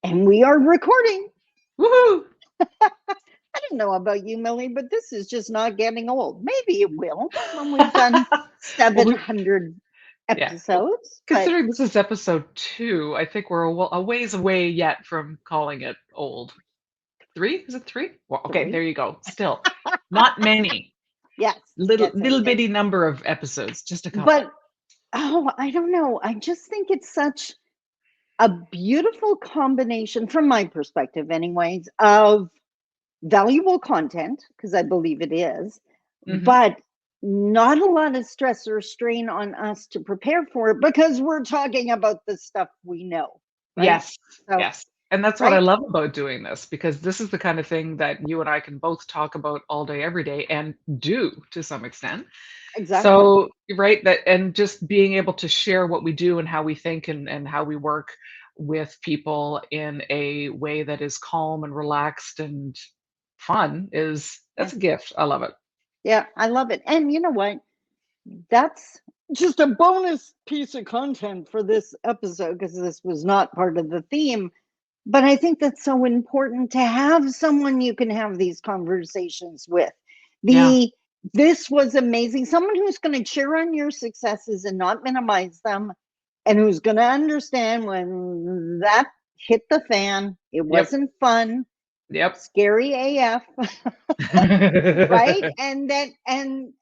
And we are recording. Woohoo! I don't know about you, Millie, but this is just not getting old. Maybe it will when we've done Well, 700 yeah. Well, episodes, but considering this is episode 2, I think we're a ways away yet from calling it old. 3? Is it 3? Well, okay, there three. you go. Still, not many. Yes, Little yes, yes, little yes. bitty number of episodes, just a couple. But oh, I don't know. I just think it's such a beautiful combination, from my perspective, anyways, of valuable content, because I believe it is, Hmm. but not a lot of stress or strain on us to prepare for it because we're talking about the stuff we know, right? Yes, So, yes. And that's what I right? love about doing this, because this is the kind of thing that you and I can both talk about all day, every day, and do to some extent. Exactly. So, right, that and just being able to share what we do and how we think and how we work with people in a way that is calm and relaxed and fun is Yeah. that's a gift. I love it. Yeah. I love it. And you know what? That's just a bonus piece of content for this episode because this was not part of the theme. But I think that's so important to have someone you can have these conversations with. Yeah. The This was amazing. Someone who's going to cheer on your successes and not minimize them, and who's going to understand when that hit the fan, it Yep. wasn't fun, Yep. scary AF, right? And that and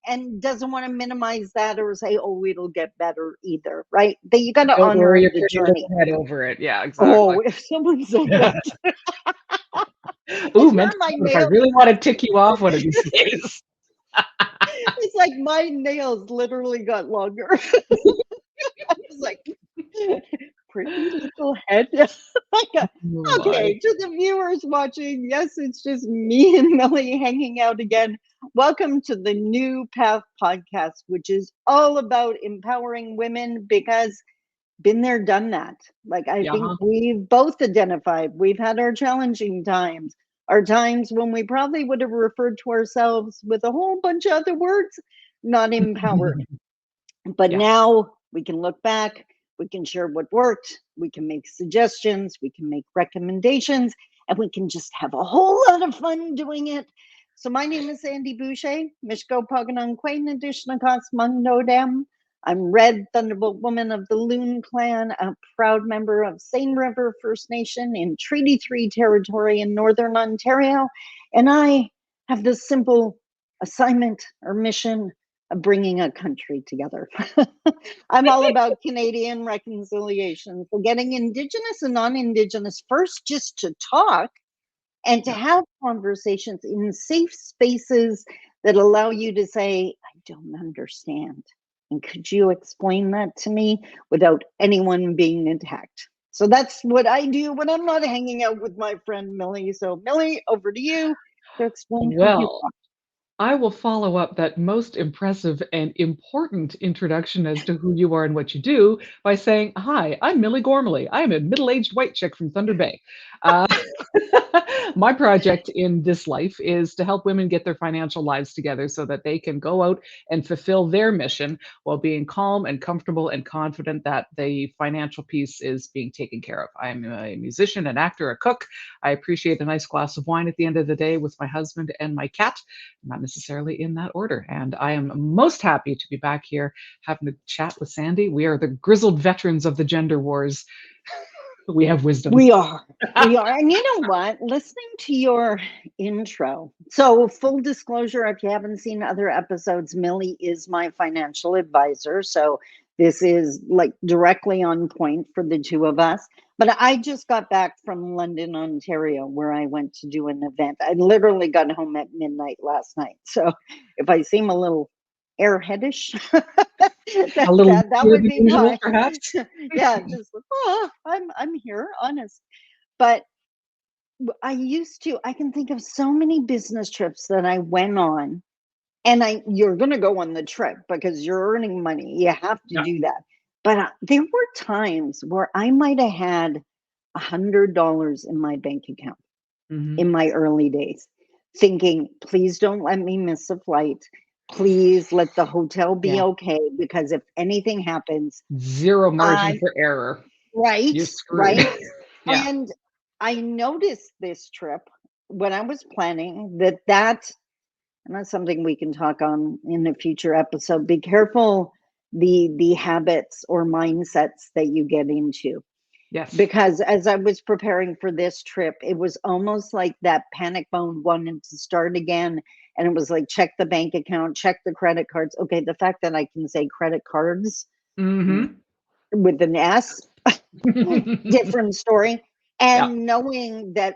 doesn't want to minimize that or say, oh, it'll get better either, right? That you got to Don't honor worry your the pretty journey. little head over it. Yeah, exactly. Oh, if someone said that, I Ooh, swear mental my note, if I nails, really want to tick you off one of these days. it's like my nails literally got longer. I was like, pretty little head. Like, Oh my. okay, to the viewers watching, yes, it's just me and Millie hanging out again. Welcome to the New Path podcast, which is all about empowering women because been there, done that. Like, I think Yeah. we've both identified we've had our challenging times, our times when we probably would have referred to ourselves with a whole bunch of other words, not empowered. But Yeah. now we can look back, we can share what worked, we can make suggestions, we can make recommendations, and we can just have a whole lot of fun doing it. So my name is Sandi Boucher, Mishko Paganan Quain Adishnakas Mundodem. I'm Red Thunderbolt Woman of the Loon Clan, a proud member of Seine River First Nation in Treaty 3 territory in Northern Ontario. And I have this simple assignment or mission of bringing a country together. I'm all about Canadian reconciliation, for getting Indigenous and non Indigenous first just to talk and to Yeah. have conversations in safe spaces that allow you to say, I don't understand. And could you explain that to me without anyone being attacked? So that's what I do when I'm not hanging out with my friend Millie. So, Millie, over to you to explain who you Well, are. I will follow up that most impressive and important introduction as to who you are and what you do by saying, "Hi, I'm Millie Gormley. I am a middle-aged white chick from Thunder Bay." Uh, my project in this life is to help women get their financial lives together so that they can go out and fulfill their mission while being calm and comfortable and confident that the financial piece is being taken care of. I'm a musician, an actor, a cook. I appreciate a nice glass of wine at the end of the day with my husband and my cat, not necessarily in that order. And I am most happy to be back here having a chat with Sandi. We are the grizzled veterans of the gender wars. We have wisdom. We are. We are. And you know what? Listening to your intro. So, full disclosure, if you haven't seen other episodes, Millie is my financial advisor. So, this is like directly on point for the two of us. But I just got back from London, Ontario, where I went to do an event. I literally got home at midnight last night. So, if I seem a little airheadish, A little that more would than be usual, why. perhaps. Yeah, just I'm here, honest. But I can think of so many business trips that I went on, and you're going to go on the trip because you're earning money. You have to Yeah. do that. But there were times where I might have had $100 in my bank account Hmm. in my early days, thinking, please don't let me miss a flight. Please let the hotel be Yeah. okay because if anything happens, Zero margin I'm for error. right, You're screwed. right. Yeah. And I noticed this trip when I was planning that, and that's something we can talk on in a future episode. Be careful the habits or mindsets that you get into. Yes. Because as I was preparing for this trip, it was almost like that panic mode wanted to start again. And it was like, check the bank account, check the credit cards. Okay, the fact that I can say credit cards Mm-hmm. with an S, different story. Yeah. And knowing that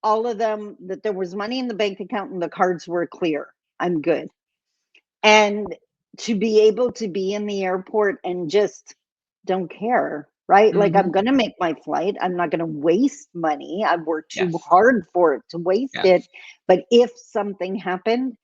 all of them, that there was money in the bank account and the cards were clear, I'm good. And to be able to be in the airport and just don't care, right? Like, I'm Mm-hmm. going to make my flight. I'm not going to waste money. I've worked too Yes. hard for it to waste it. Yes. But if something happened,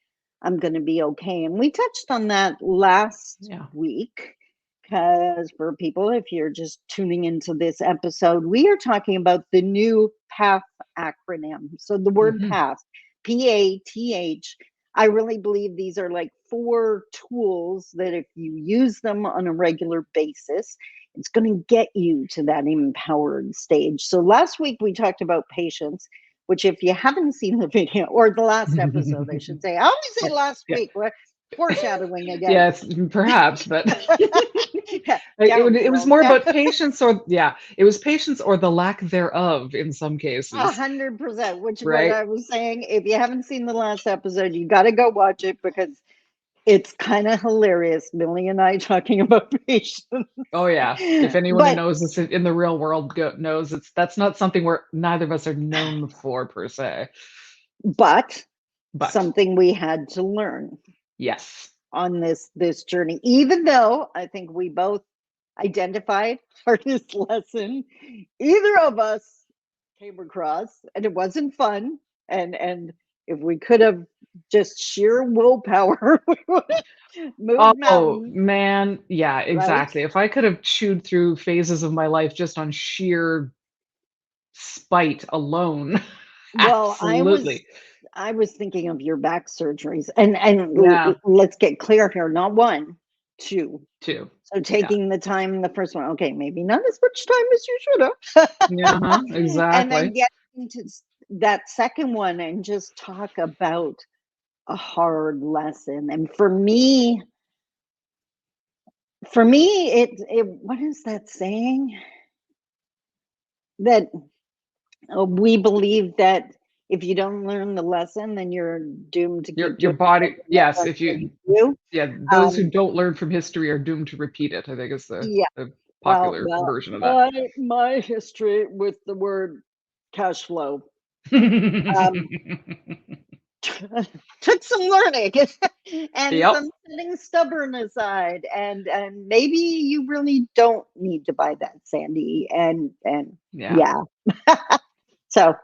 I'm going to be okay. And we touched on that last Yeah. week. Because for people, if you're just tuning into this episode, we are talking about the new PATH acronym. So the word Mm-hmm. PATH, PATH, I really believe these are like 4 tools that if you use them on a regular basis, it's going to get you to that empowered stage. So last week we talked about patience, which if you haven't seen the video or the last episode, I should say, I always say last Yeah. week, we're foreshadowing again. Yes, perhaps, but it was Downhill. more about patience, or it was patience or the lack thereof in some cases, 100%, which what right? I was saying, if you haven't seen the last episode, you got to go watch it because it's kind of hilarious. Millie and I talking about patience. Oh yeah. If anyone who But knows this in the real world knows that's not something where neither of us are known for per se. but But something we had to learn yes. on this journey, even though I think we both identified hardest lesson either of us came across, and it wasn't fun. And if we could have just sheer willpower, we would have moved Oh mountains, man, yeah, right? exactly. If I could have chewed through phases of my life just on sheer spite alone, Well, absolutely. I was thinking of your back surgeries, and Yeah, let's get clear here, not one, two. too. So Yeah. taking the time, the first one, okay, maybe not as much time as you should have. Yeah, huh, And then exactly. getting to that second one and just talk about a hard lesson. And for me, it what is that saying? That we believe that if you don't learn the lesson, then you're doomed to keep Your doing body, what yes, if you you do. yeah, those who Um, don't learn from history are doomed to repeat it, I think is yeah. the Well, popular version of that. my history with the word cash flow um, took some learning and Yep. some setting stubborn aside, and maybe you really don't need to buy that, Sandy. And Yeah. yeah, so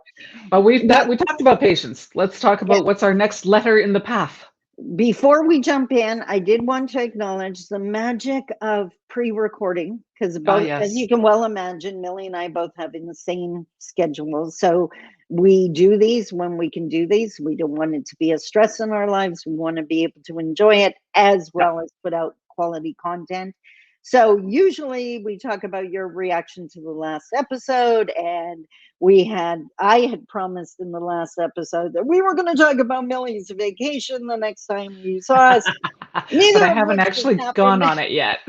But but we talked about patience. Let's talk yeah. about what's our next letter in the path. Before we jump in, I did want to acknowledge the magic of pre-recording because Ah, both, as you yes. can well imagine, Millie and I both have insane schedules. So we do these when we can do these. We don't want it to be a stress in our lives. We want to be able to enjoy it as Yep. well as put out quality content. So usually we talk about your reaction to the last episode, and I had promised in the last episode that we were going to talk about Millie's vacation the next time you saw us, But I neither of haven't which has actually gone happened. on it yet.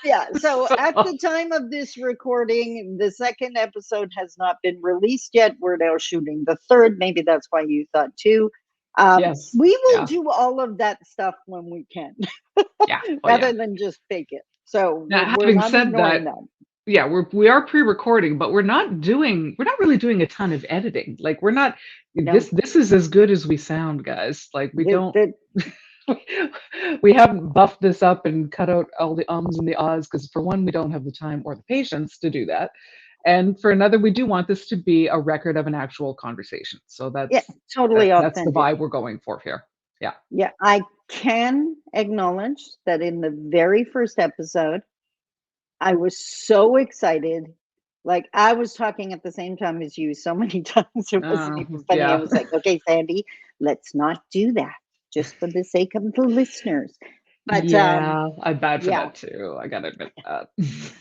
Yeah, so So, at the time of this recording, the second episode has not been released yet. We're now shooting the third. Maybe that's why you thought too. yes. We will Yeah. do all of that stuff when we can, Yeah. Oh yeah. rather than just fake it. So Now, we're having not said ignoring that, that. yeah, we are pre-recording, but we're not really doing a ton of editing. Like we're not No, this is as good as we sound, guys. Like we that, don't that, we haven't buffed this up and cut out all the ums and the ahs because for one, we don't have the time or the patience to do that. And for another, we do want this to be a record of an actual conversation. So yeah, totally that's the authentic. vibe we're going for here. Yeah. Yeah, I can acknowledge that in the very first episode, I was so excited. Like I was talking at the same time as you so many times. It wasn't even funny. I Yeah. was like, okay, Sandy, let's not do that just for the sake of the listeners. But Yeah, I'm bad for yeah, that too. I gotta admit that.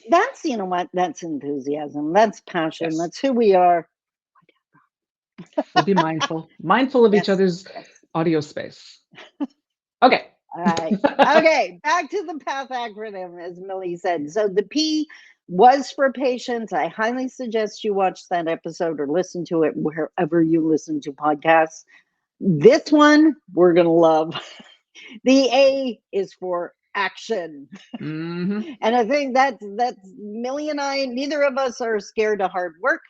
that's, you know what? That's enthusiasm. That's passion. Yes. That's who we are. We'll be mindful of each Yes, other's yes. audio space. Okay. All right. Okay, back to the PATH acronym, as Millie said. So the P was for patience. I highly suggest you watch that episode or listen to it wherever you listen to podcasts. This one we're going to love. The A is for action. Hmm. And I think that's Millie and I, neither of us are scared of hard work.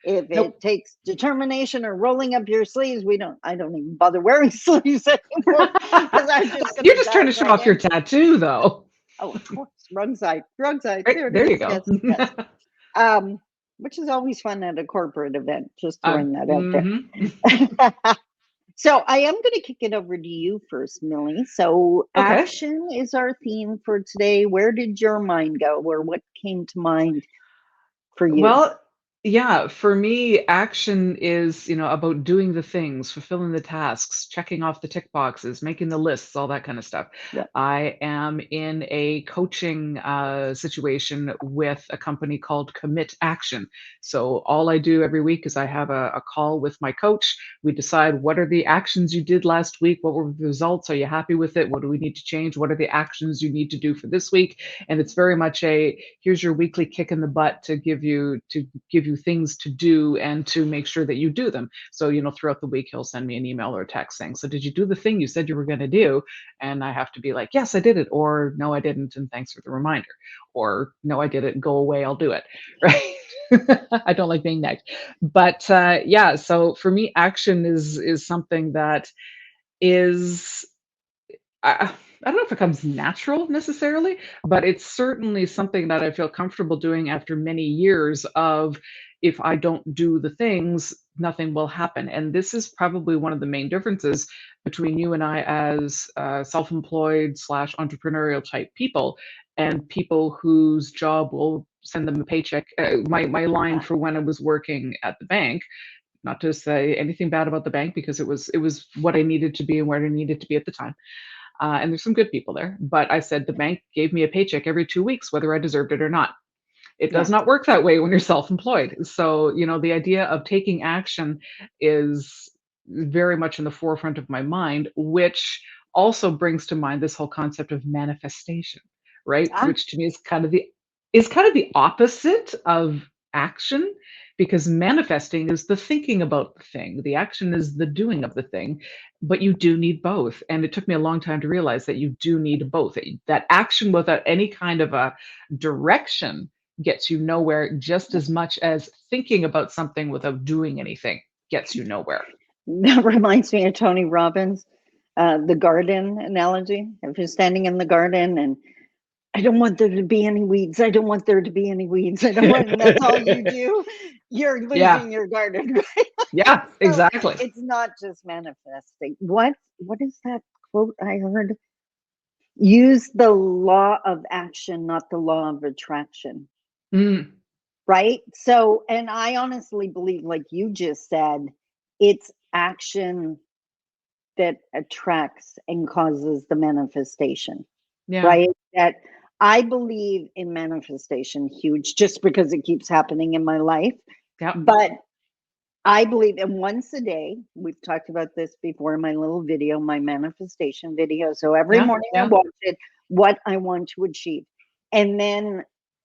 If Nope. it takes determination or rolling up your sleeves, I don't even bother wearing sleeves anymore because I'm just going You're to just trying to dive show right off your in. tattoo, though. Oh, of course. Wrong side. Wrong side. Right There it there, is. you go. Yes, yes. Which is always fun at a corporate event. Just throwing that out Mhm. there. So I am going to kick it over to you first, Millie. So Okay. action is our theme for today. Where did your mind go, or what came to mind for you? Well, yeah, for me, action is, about doing the things, fulfilling the tasks, checking off the tick boxes, making the lists, all that kind of stuff. Yeah. I am in a coaching situation with a company called Commit Action. So all I do every week is I have a call with my coach. We decide what are the actions you did last week? What were the results? Are you happy with it? What do we need to change? What are the actions you need to do for this week? And it's very much a here's your weekly kick in the butt to give you things to do and to make sure that you do them. So, throughout the week he'll send me an email or a text saying, so did you do the thing you said you were going to do? And I have to be like, yes, I did it, or no, I didn't, and thanks for the reminder, or no, I did it, go away, I'll do it. Right. I don't like being negged. But yeah, so for me, action is something that is I don't know if it comes natural necessarily, but it's certainly something that I feel comfortable doing after many years of if I don't do the things, nothing will happen. And this is probably one of the main differences between you and I as self-employed slash entrepreneurial type people and people whose job will send them a paycheck. My line Yeah. for when I was working at the bank, not to say anything bad about the bank because it was what I needed to be and where I needed to be at the time, and there's some good people there. But I said the bank gave me a paycheck every 2 weeks, whether I deserved it or not. It does Yeah. not work that way when you're self-employed. So, the idea of taking action is very much in the forefront of my mind, which also brings to mind this whole concept of manifestation, right? Ah, Which to me is kind of the opposite of action, because manifesting is the thinking about the thing. The action is the doing of the thing, but you do need both. And it took me a long time to realize that you do need both. That action without any kind of a direction gets you nowhere just as much as thinking about something without doing anything gets you nowhere. that reminds me of Tony Robbins, the garden analogy. If you're standing in the garden and I don't want there to be any weeds. I don't want there to be any weeds. I don't want, and that's all you do. You're Yeah. losing your garden, right? Yeah, So exactly. it's not just manifesting. What is that quote I heard? Use the law of action, not the law of attraction. Mm, Right? So, and I honestly believe, like you just said, it's action that attracts and causes the manifestation, yeah. right? That I believe in manifestation huge just because it keeps happening in my life. Yep. But I believe in once a day. We've talked about this before in my little video, my manifestation video. So every Yeah. morning I Yeah. watch it, what I want to achieve. And then,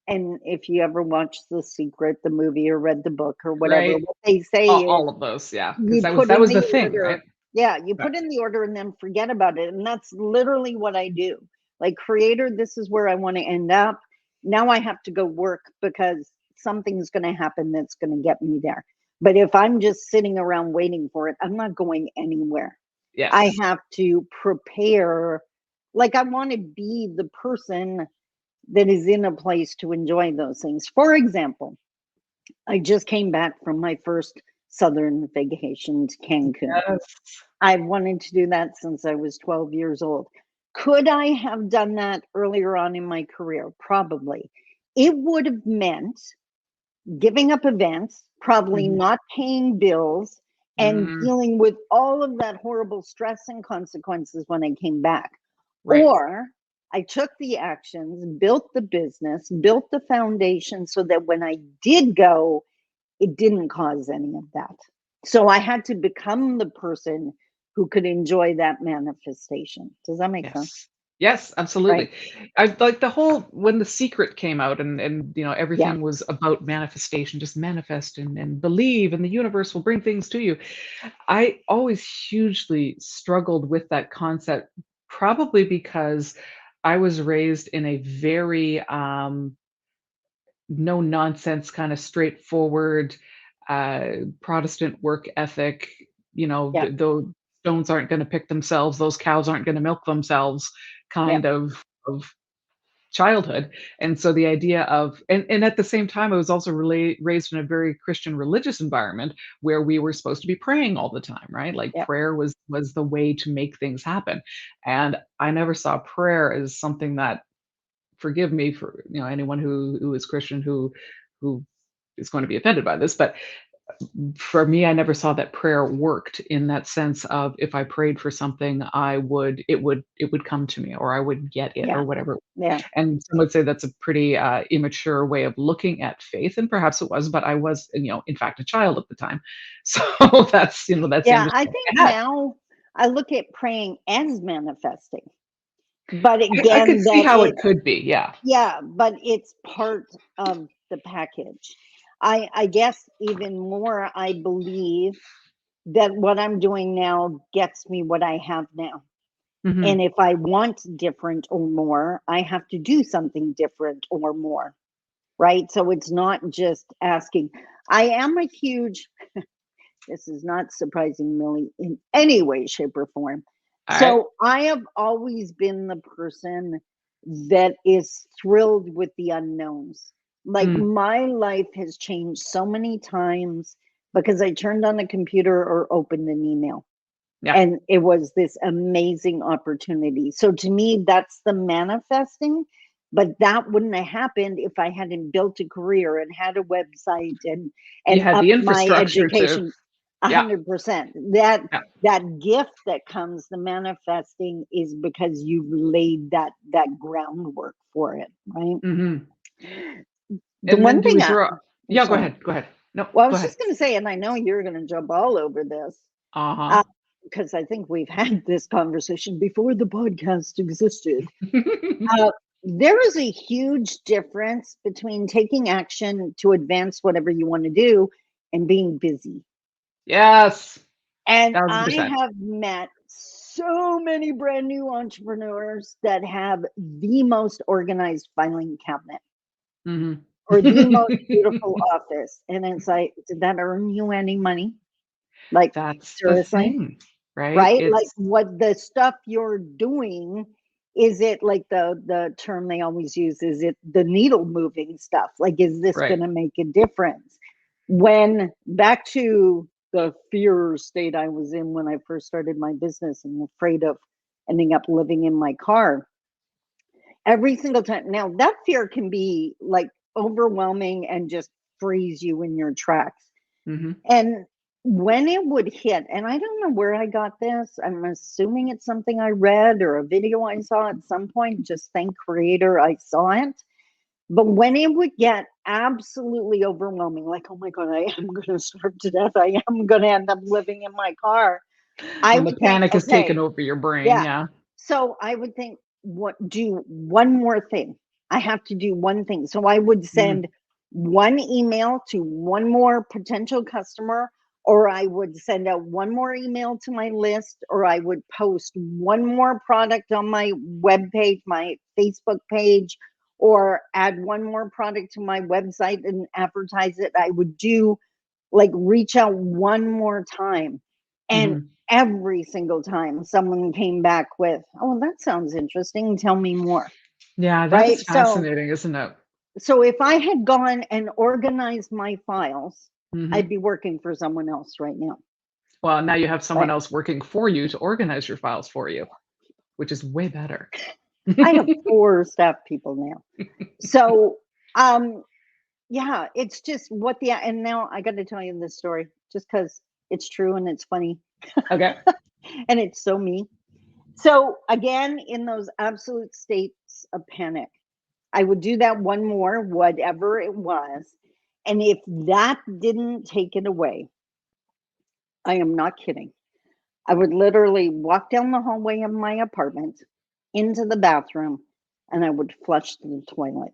and if you ever watched The Secret, the movie, or read the book or whatever, Right. what they say All is of those. Yeah. Because you that was put that in was the the thing, right? order. Yeah, you Yeah. put in the order and then forget about it. And that's literally what I do. Like, creator, this is where I want to end up. Now I have to go work because something's going to happen that's going to get me there. But if I'm just sitting around waiting for it, I'm not going anywhere. I Yes. have to prepare. Like, I want to be the person that is in a place to enjoy those things. For example, I just came back from my first southern vacation to Cancun. Yes. I've wanted to do that since I was 12 years old. Could I have done that earlier on in my career? Probably. It would have meant giving up events, probably Mhm. not paying bills, and Mm, dealing with all of that horrible stress and consequences when I came back. right. Or I took the actions, built the business, built the foundation so that when I did go, it didn't cause any of that. So I had to become the person who could enjoy that manifestation. Does that make sense? Yes. Yes, Right? absolutely. I like the whole when The Secret came out and Yeah. everything was about manifestation, just manifest and believe and the universe will bring things to you. I always hugely struggled with that concept, probably because I was raised in a very no nonsense kind of straightforward Protestant work ethic. Yeah. Those stones aren't going to pick themselves, those cows aren't going to milk themselves, Yeah. kind of childhood. And so the idea of and at the same time, I was also really raised in a very Christian religious environment where we were supposed to be praying all the time, right? Like Yeah. prayer was the way to make things happen. And I never saw prayer as something that, forgive me for anyone who is Christian who is going to be offended by this, but for me, I never saw that prayer worked in that sense of if I prayed for something, it would come to me or I would get it Yeah. or whatever. Yeah. And some would say that's a pretty immature way of looking at faith, and perhaps it was, but I was, in fact, a child at the time, so that's the Yeah. I understanding think I had. now I look at praying as manifesting. But I could again, see that how it it, could be, yeah. yeah, but it's part of the package. I guess even more, I believe that what I'm doing now gets me what I have now. And Hmm. if I want different or more, I have to do something different or more. Right. So it's not just asking. I am a huge, this is not surprising, Millie, in any way, shape, or form. All right. So I have always been the person that is thrilled with the unknowns. Like Mm, my life has changed so many times because I turned on a computer or opened an email. yeah. And it was this amazing opportunity. So to me, that's the manifesting. But that wouldn't have happened if I hadn't built a career and had a website You and had the upped my infrastructure to. education Yeah. 100%. That Yeah. that gift that comes, the manifesting, is because you've laid that groundwork for it, right? Hmm. The And then one do thing we I, draw. I'm Yeah, go sorry. ahead, go ahead. No, Well, I go was ahead. just going to say, and I know you're going to jump all over this, Uh-huh. because I think we've had this conversation before the podcast existed. Uh, there is a huge difference between taking action to advance whatever you want to do and being busy. Yes, And I 1,000%. have met so many brand new entrepreneurs that have the most organized filing cabinet Mhm. or the most beautiful office. And it's like, did that earn you any money? Like, That's the seriously? thing, right? Right? Like It's what the stuff you're doing, is it like the term they always use, is it the needle moving stuff? Like, is this right. going to make a difference? When back to the fear state I was in when I first started my business and afraid of ending up living in my car every single time. Now, that fear can be like overwhelming and just freeze you in your tracks. Mhm. And when it would hit, and I don't know where I got this, I'm assuming it's something I read or a video I saw at some point. Just thank creator I saw it. But when it would get absolutely overwhelming, like, oh my God, I am going to starve to death, I am going to end up living in my car, I When the would think, panic has taken okay, over your brain, yeah. yeah. So I would think, what, do one more thing. I have to do one thing. So I would Mhm. send one email to one more potential customer, or I would send out one more email to my list, or I would post one more product on my web page, my Facebook page, or add one more product to my website and advertise it. I would do, like, reach out one more time. And Mhm. every single time someone came back with, "Oh, that sounds interesting. Tell me more." Yeah, that Right? is So fascinating, isn't it? if I had gone and organized my files, I'd Mhm. be working for someone else right now. Well, now you have someone Right? else working for you to organize your files for you, which is way better. I have 4 staff people now. So, um, yeah, it's just what the, and now I got to tell you this story just because it's true and it's funny Okay. and it's so me. So again, in those absolute states of panic, I would do that one more, whatever it was. And if that didn't take it away, I am not kidding. I would literally walk down the hallway of my apartment into the bathroom and I would flush the toilet.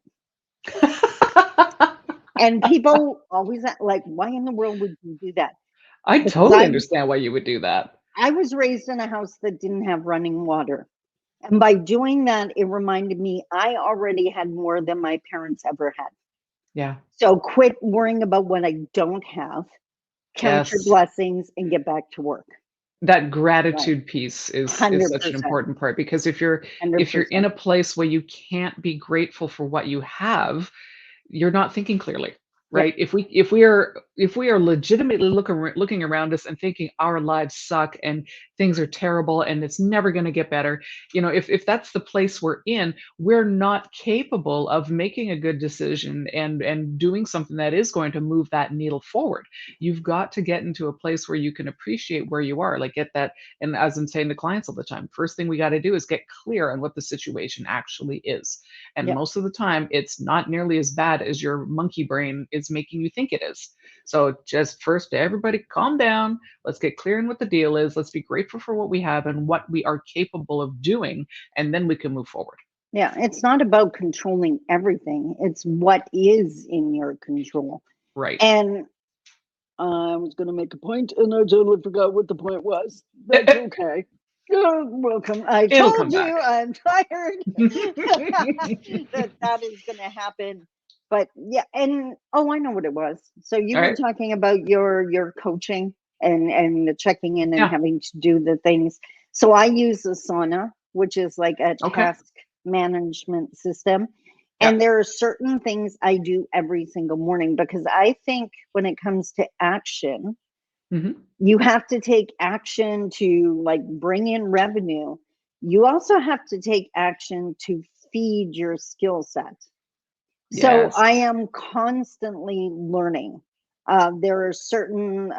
And people always like, why in the world would you do that? I Because totally understand why you would do that. I was raised in a house that didn't have running water. And by doing that, it reminded me I already had more than my parents ever had. Yeah. So quit worrying about what I don't have, count your Yes. blessings, and get back to work. That Right. gratitude piece is such an 100%. important part because if you're in 100%. a place where you can't be grateful for what you have, you're not thinking clearly, Yep. right? If we are legitimately looking around us and thinking our lives suck and things are terrible and it's never going to get better, if that's the place we're in, we're not capable of making a good decision and doing something that is going to move that needle forward. You've got to get into a place where you can appreciate where you are, like get that. And as I'm saying to clients all the time, first thing we got to do is get clear on what the situation actually is. And Yep. most of the time, it's not nearly as bad as your monkey brain is making you think it is. So just first, everybody calm down. Let's get clear on what the deal is. Let's be grateful for what we have and what we are capable of doing, and then we can move forward. Yeah. It's not about controlling everything, it's what is in your control. Right. And I was going to make a point and I totally forgot what the point was. That's okay. Welcome. I It'll come told back. you I'm tired. That is going to happen. But yeah, and oh, I know what it was. So you All were right. talking about your coaching and the checking in and Yeah. having to do the things. So I use Asana, which is like a Okay. task management system. Yeah. And there are certain things I do every single morning because I think when it comes to action, Hmm. you have to take action to like bring in revenue. You also have to take action to feed your skill set. So Yes. I am constantly learning. There are certain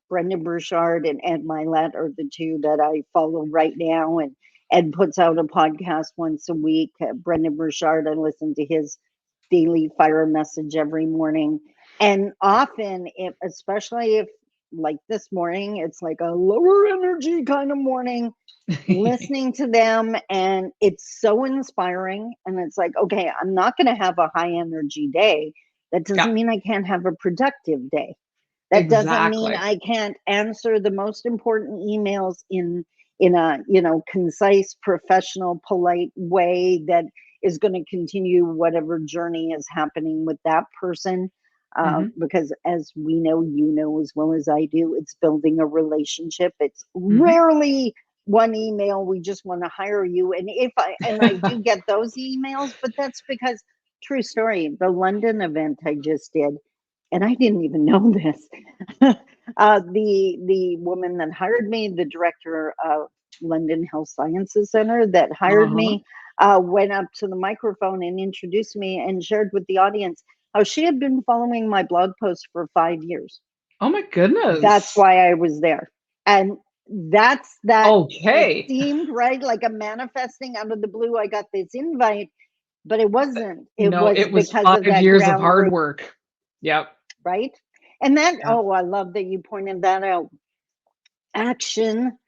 Brendan Burchard and Ed Milet are the two that I follow right now, and Ed puts out a podcast once a week. Brendan Burchard, I listen to his daily fire message every morning, and often, if especially if like this morning, it's like a lower energy kind of morning listening to them and it's so inspiring and it's like okay, I'm not going to have a high energy day. That Yeah. doesn't mean I can't have a productive day. That doesn't mean Exactly. I can't answer the most important emails in a concise, professional, polite way that is going to continue whatever journey is happening with that person. Hmm. Because as we know, you know as well as I do, it's building a relationship. It's Hmm. rarely one email, we just want to hire you. And if I do get those emails, but that's because true story, the London event I just did, and I didn't even know this. The woman that hired me, the director of London Health Sciences Center that hired Uh-huh. me, went up to the microphone and introduced me and shared with the audience how she had been following my blog post for 5 years. Oh my That's goodness. why I was there. And that's that. It Okay. seemed right, like a manifesting out of the blue. I got this invite, but it wasn't. It No, was it was because of 5 that years of groundwork, hard work. Yep. right? And that, Yep. oh, I love that you pointed that out. Action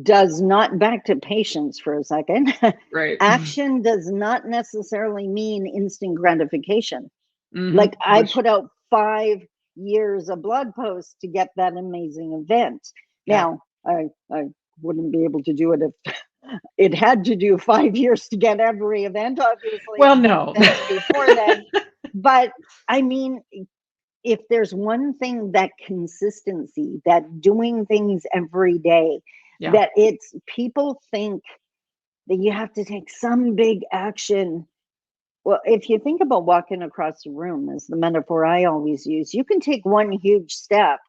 does not, back to patience for a second, Right. action does not necessarily mean instant gratification. Hmm. Like I Which, put out 5 years of blog posts to get that amazing event. yeah. Now, I wouldn't be able to do it if it had to do 5 years to get every event. Obviously, Well, I've done no. events before then. But I mean, if there's one thing, that consistency, that doing things every day, Yeah. that it's people think that you have to take some big action. Well, if you think about walking across the room, as the metaphor I always use, you can take one huge step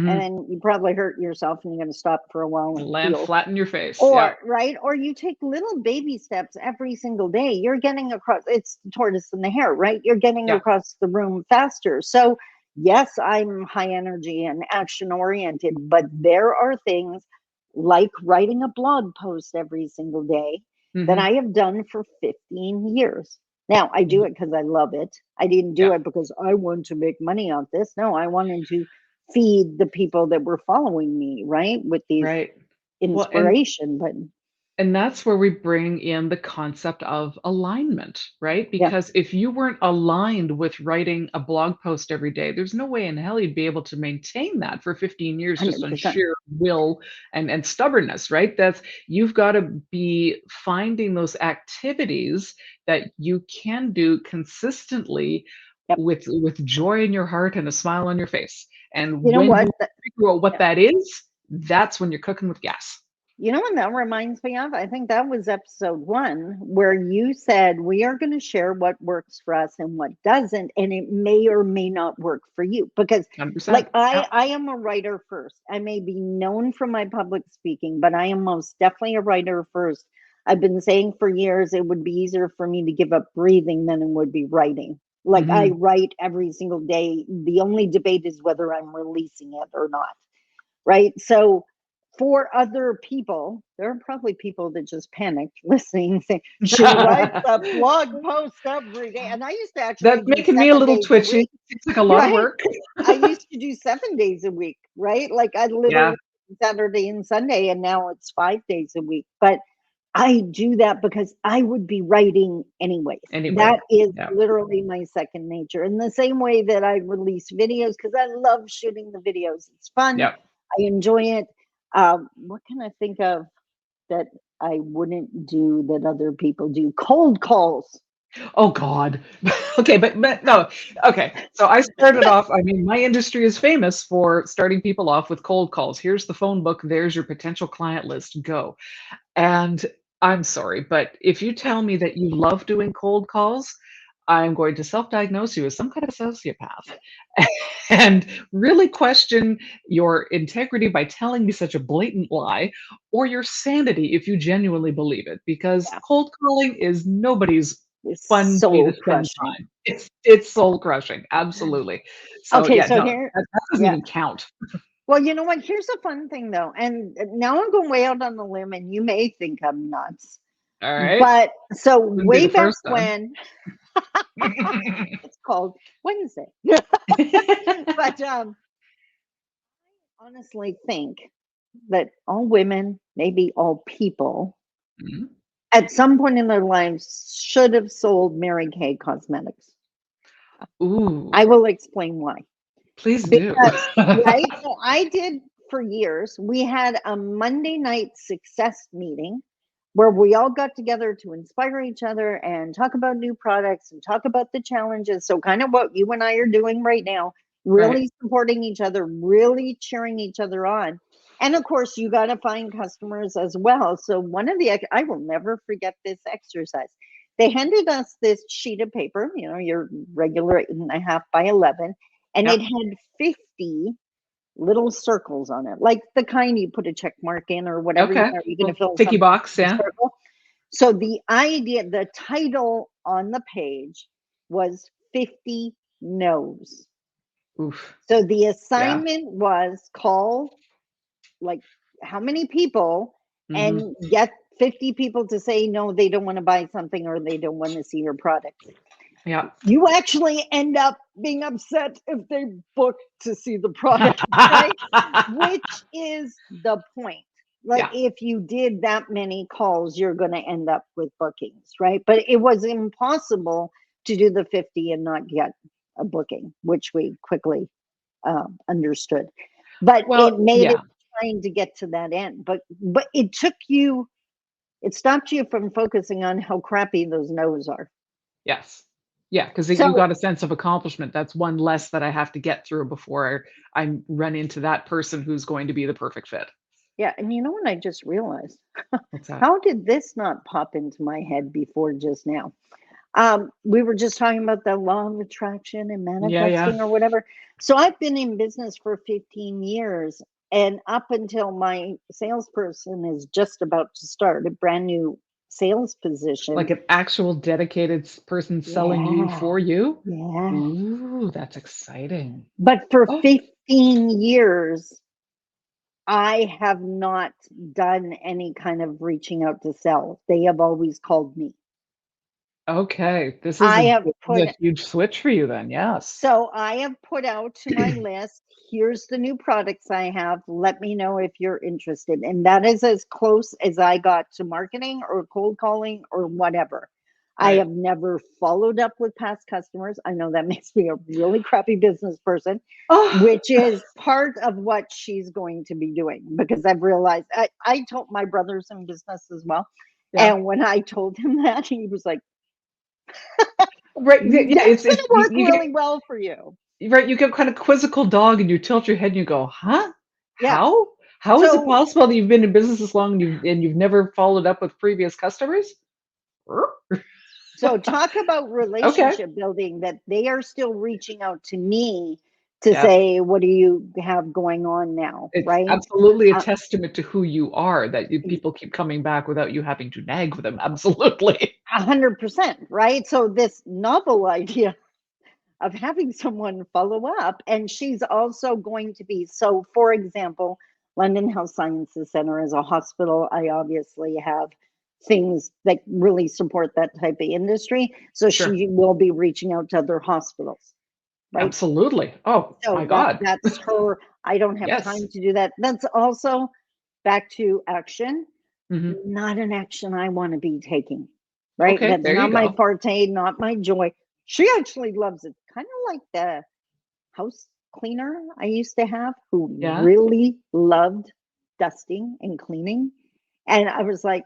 and Mhm. then you probably hurt yourself and you're going to stop for a while and Land heal. flat in your face. Or, Yep. right, or you take little baby steps every single day. You're getting across, it's the tortoise and the hare, right? You're getting Yeah. across the room faster. So, yes, I'm high energy and action oriented, but there are things like writing a blog post every single day that Mhm. I have done for 15 years. Now, I do Mhm. it because I love it. I didn't do Yeah. it because I want to make money off this. No, I wanted to feed the people that were following me, right? With these Right. Well, inspiration, but and that's where we bring in the concept of alignment, right? yeah, Because if you weren't aligned with writing a blog post every day, there's no way in hell you'd be able to maintain that for 15 years just on 100%. sheer will and stubbornness, right? That's you've got to be finding those activities that you can do consistently Yep. with joy in your heart and a smile on your face. And You know when what? you figure out what Yeah. that is, that's when you're cooking with gas. You know what that reminds me of? I think that was episode 1 where you said we are going to share what works for us and what doesn't, and it may or may not work for you. Because, 100%. like, Yeah. I am a writer first. I may be known for my public speaking, but I am most definitely a writer first. I've been saying for years it would be easier for me to give up breathing than it would be writing. Like, I Mhm. write every single day. The only debate is whether I'm releasing it or not, right? So for other people, there are probably people that just panicked listening, saying, she writes a blog post every day. And I used to actually That's do making me a 7 little days a twitchy. week, Seems like a lot of right? work. I used to do 7 days a week, right? Like I literally Yeah, Saturday and Sunday, and now it's 5 days a week. But I do that because I would be writing anyways. anyway. That is Yeah, literally my second nature. In the same way that I release videos, because I love shooting the videos. It's fun. yeah. I enjoy it. What can I think of that I wouldn't do that other people do? Cold calls. Oh god. Okay, but no. Okay, so I started off I mean, my industry is famous for starting people off with cold calls. Here's the phone book, there's your potential client list, go. And I'm sorry, but if you tell me that you love doing cold calls, I'm going to self-diagnose you as some kind of a sociopath and really question your integrity by telling me such a blatant lie or your sanity if you genuinely believe it, because Yeah, cold calling is nobody's it's fun way to soul spend crushing. time. It's soul crushing, absolutely. So, Okay, yeah, so no, here, that doesn't yeah. even count. Well, you know what? Here's a fun thing though, and now I'm going way out on the limb, and you may think I'm nuts. Alright? But so Wouldn't be way the back first time. when, it's called Wednesday. But honestly think that all women, maybe all people, Mhm. at some point in their lives should have sold Mary Kay cosmetics. Ooh, I will explain why. please do. Because, right? So I did for years. We had a Monday night success meeting where we all got together to inspire each other and talk about new products and talk about the challenges. So, kind of what you and I are doing right now, Right. really supporting each other, really cheering each other on. And of course, you got to find customers as well. So, one of the, I will never forget this exercise. They handed us this sheet of paper, your regular 8.5 by 11, and it Yep. had 50 little circles on it, like the kind you put a check mark in or whatever. Okay. You're going to Well, fill ticky something box, in a yeah. circle. So the title on the page was 50 no's. Oof. So the Yeah. assignment was call, like, how many people, Mhm. and get 50 people to say no, they don't want to buy something or they don't want to see your product. Yeah. You actually end up being upset if they book to see the product, right? Which is the point. Like, Yeah. if you did that many calls, you're going to end up with bookings, right? But it was impossible to do the 50 and not get a booking, which we quickly understood. But Well, it made it yeah. trying to get to that end. But it took you, it stopped you from focusing on how crappy those no's are. Yes. Yeah, 'cause you So got a sense of accomplishment. That's one less that I have to get through before I run into that person who's going to be the perfect fit. yeah, and you know what I just realized? What's that? How did this not pop into my head before just now? We were just talking about the law of attraction and Yeah, yeah. manifesting or whatever. So I've been in business for 15 years, and up until my salesperson is just about to start a brand new sales Like position. an actual dedicated person selling you Yeah, for you? yeah. Ooh, that's exciting. But for Oh, 15 years, I have not done any kind of reaching out to sell. They have always called me. Okay. I have This is put a huge switch for you then. Yes. So I have put out to my list, here's the new products I have. Let me know if you're interested. And that is as close as I got to marketing or cold calling or whatever. I Right. have never followed up with past customers. I know that makes me a really crappy business person, Oh, which is part of what she's going to be doing because I've realized I told my brother's in business as well. yeah. And when I told him that, he was like, Right. Yeah. that's going It's to you, work you get really well for you. right. You get kind of quizzical dog, and you tilt your head, and you go, "Huh? Yeah. How? How is it So possible that you've been in business this long and you've never followed up with previous customers?" So talk about Okay. relationship building that they are still reaching out to me to Yeah. say, what do you have going on now? It's Right? absolutely a Uh, testament to who you are that people keep coming back without you having to nag with them. Absolutely. 100%. Right. So this novel idea of having someone follow up, and she's also going to be, so for example, London Health Sciences Center is a hospital. I obviously have things that really support that type of industry. So Sure. she will be reaching out to other hospitals. Right. Absolutely. Oh my So God. that's her. I don't have Yes. time to do that. That's also back to action, Mhm. not an action I want to be taking. Right? Okay, That's there you not my go. forte, not my joy. She actually loves it. Kind of like the house cleaner I used to have who Yeah. really loved dusting and cleaning. And I was like,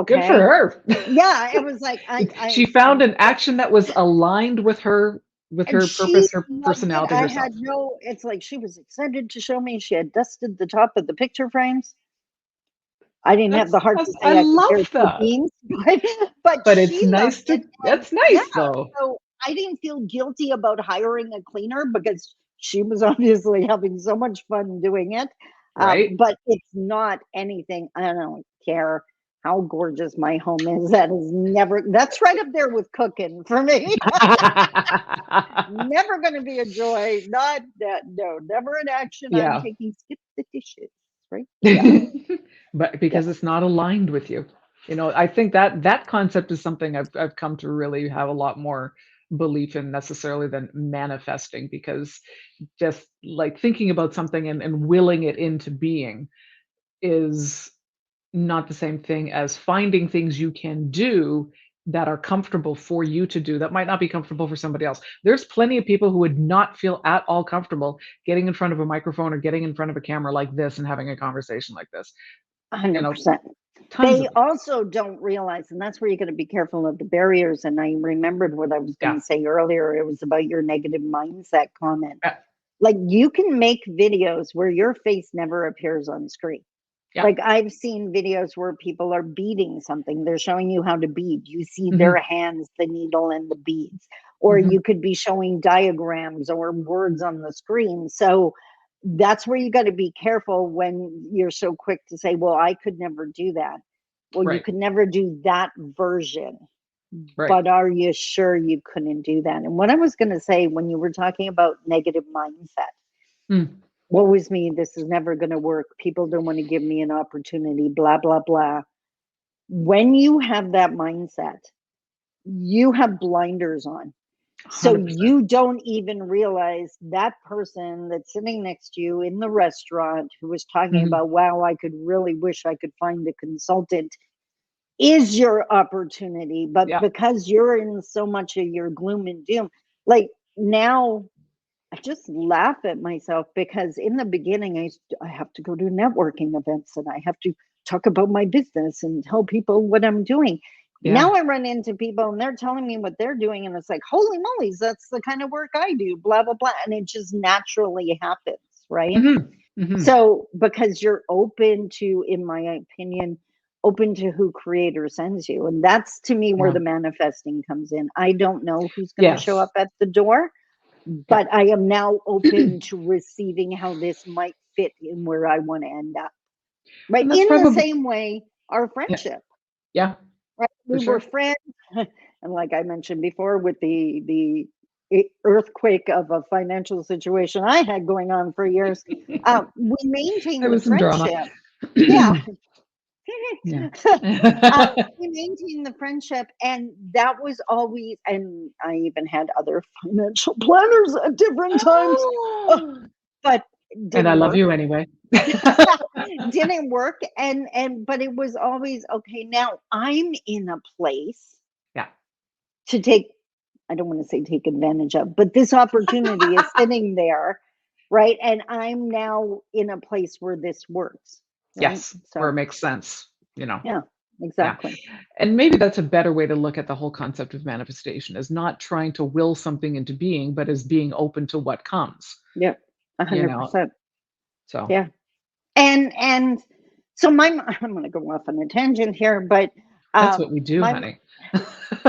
Good for okay. her. Yeah, it was like She I found an action that was aligned with and her she purpose, her loved it. personality, I herself. had no, it's like she was excited to show me she had dusted the top of the picture frames. I didn't have the heart to I say I could care love two that. beans, but But it's she nice loved to it. And that's yeah, nice though. so I didn't feel guilty about hiring a cleaner because she was obviously having so much fun doing it. Right? But it's not anything, I don't care how gorgeous my home is. That is never, that's right up there with cooking for me. Never going to be a joy. Not that, no, never an action I'm Yeah. taking. Skip the dishes, right? Yeah, But yeah. because it's not aligned with you. I think that that concept is something I've come to really have a lot more belief in necessarily than manifesting, because just like thinking about something and willing it into being is not the same thing as finding things you can do that are comfortable for you to do that might not be comfortable for somebody else. There's plenty of people who would not feel at all comfortable getting in front of a microphone or getting in front of a camera like this and having a conversation like this. You know, 100%. tons They of them. also don't realize, and that's where you got to be careful of the barriers. And I remembered what I was going Yeah. to say earlier. It was about your negative mindset comment. Yeah. Like you can make videos where your face never appears on screen. Yeah. Like I've seen videos where people are beading something. They're showing you how to bead. You see their Mhm. hands, the needle and the beads. Or Mhm. you could be showing diagrams or words on the screen. So that's where you got to be careful when you're so quick to say, well, I could never do that. Well, you Right. could never do that version, Right. but are you sure you couldn't do that? And what I was going to say when you were talking about negative mindset, Mm. woe is me, this is never going to work. People don't want to give me an opportunity, blah, blah, blah. When you have that mindset, you have blinders on. So 100%. you don't even realize that person that's sitting next to you in the restaurant who was talking Mhm. about, wow, I could really wish I could find a consultant is your opportunity. But Yeah. because you're in so much of your gloom and doom, like now I just laugh at myself because in the beginning, I have to go to networking events and I have to talk about my business and tell people what I'm doing. Yeah. Now I run into people and they're telling me what they're doing, and it's like, holy moly, that's the kind of work I do, blah, blah, blah. And it just naturally happens, right? Mhm. Mhm. So, because you're open to, in my opinion, open to who creator sends you. And that's to me where Yeah. the manifesting comes in. I don't know who's going to show Yes. up at the door, Yeah. but I am now open to receiving how this might fit in where I want to end up. Right. And that's In the probably same way, our yeah. friendship, Yeah, right? for We were sure. friends. And like I mentioned before, with the earthquake of a financial situation I had going on for years, we maintained There the was some drama. friendship. Yeah. Yeah. We maintained the friendship, and that was always. And I even had other financial planners at different times, Oh, but and I didn't love work. you anyway. Didn't work, and but it was always okay. Now I'm in a place Yeah. to take. I don't want to say take advantage of, but this opportunity is sitting there, right? And I'm now in a place where this works, right? Yes, where it So makes sense, you know. yeah, Yeah. exactly. And maybe that's a better way to look at the whole concept of manifestation, is not trying to will something into being, but as being open to what comes, Yeah, you know. 100%. So Yeah. And so I'm going to go off on a tangent here, but that's what we do, my honey.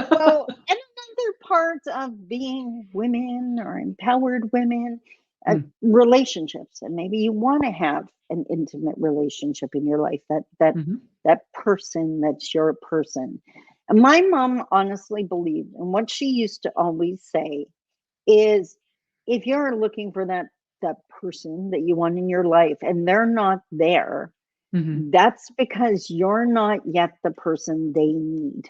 well, and another part of being women or empowered women, Mm, relationships, and maybe you want to have an intimate relationship in your life. mhm. That person that's your person. And my mom honestly believed, and what she used to always say is, if you're looking for that person that you want in your life, and they're not there, Mhm. that's because you're not yet the person they need.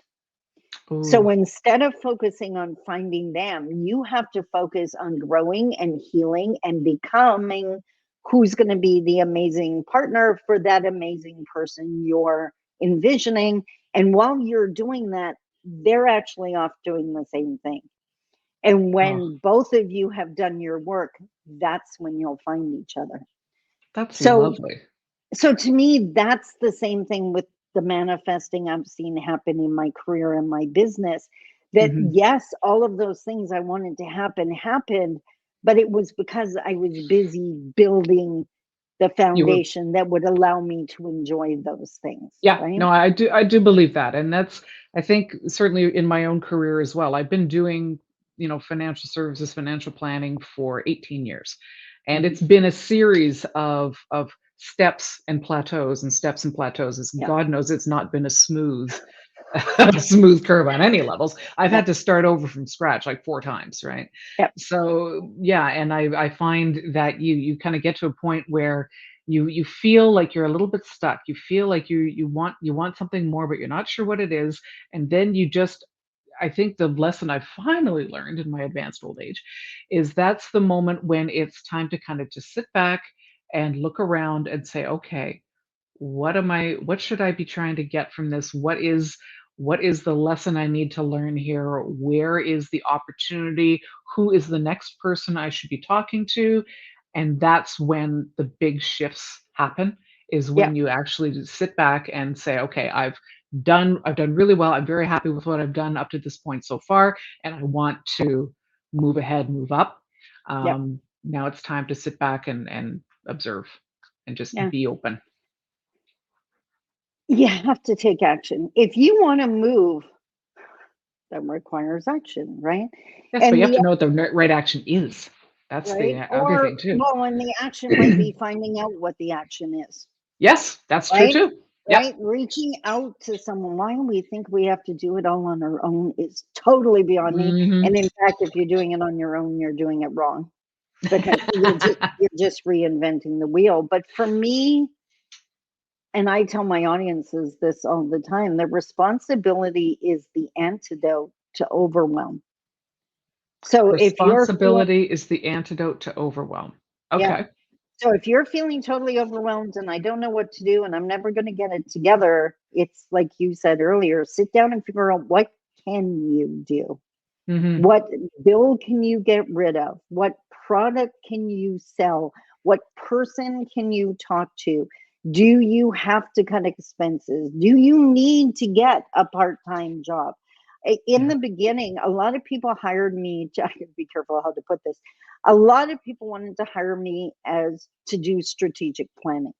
So Ooh, instead of focusing on finding them, you have to focus on growing and healing and becoming who's going to be the amazing partner for that amazing person you're envisioning. And while you're doing that, they're actually off doing the same thing. And oh, when both of you have done your work, that's when you'll find each other. that's So lovely. so to me, that's the same thing with the manifesting I've seen happen in my career and my business. That Mhm. yes, all of those things I wanted to happen happened, but it was because I was busy building the You were foundation that would allow me to enjoy those things, Yeah, right? no, I do believe that, and that's I think certainly in my own career as well. I've been doing, financial services, financial planning for 18 years, and Mhm. it's been a series of steps and plateaus and steps and plateaus. As Yeah, God knows, it's not been a smooth a smooth curve on any levels. I've yeah, had to start over from scratch like 4 times, right? yeah, So, yeah, and I find that you kinda get to a point where you feel like you're a little bit stuck. You feel like you want something more, but you're not sure what it is, and then you just I think the lesson I finally learned in my advanced old age is that's the moment when it's time to kind of just sit back and look around and say, "Okay, what should I be trying to get from this? What is the lesson I need to learn here? Where is the opportunity? Who is the next person I should be talking to?" And that's when the big shifts happen, is yeah, when you actually just sit back and say, "Okay, I've done really well. I'm very happy with what I've done up to this point so far, and I want to move ahead, move up. yeah, Now it's time to sit back and observe and just yeah. be open." You have to take action. If you want to move, that requires action, right? Yes, but you And have to the know what the right action is. That's the right? other Or thing too. well, and the action might be finding out what the action is, Yes, that's true right? too. Yep. Right? Reaching out to someone. Why we think we have to do it all on our own is totally beyond me. Mhm. And in fact, if you're doing it on your own, you're doing it wrong because you're just reinventing the wheel. But for me, and I tell my audiences this all the time, the responsibility is the antidote to overwhelm. So if you're feeling, Responsibility is the antidote to overwhelm. yeah, Okay. so if you're feeling totally overwhelmed and I don't know what to do and I'm never going to get it together, it's like you said earlier, sit down and figure out what can you do? Mhm. What bill can you get rid of? What product can you sell? What person can you talk to? Do you have to cut expenses? Do you need to get a part-time job? In Yeah. the beginning, a lot of people hired me to, I have to be careful how to put this. A lot of people wanted to hire me as to do strategic planning.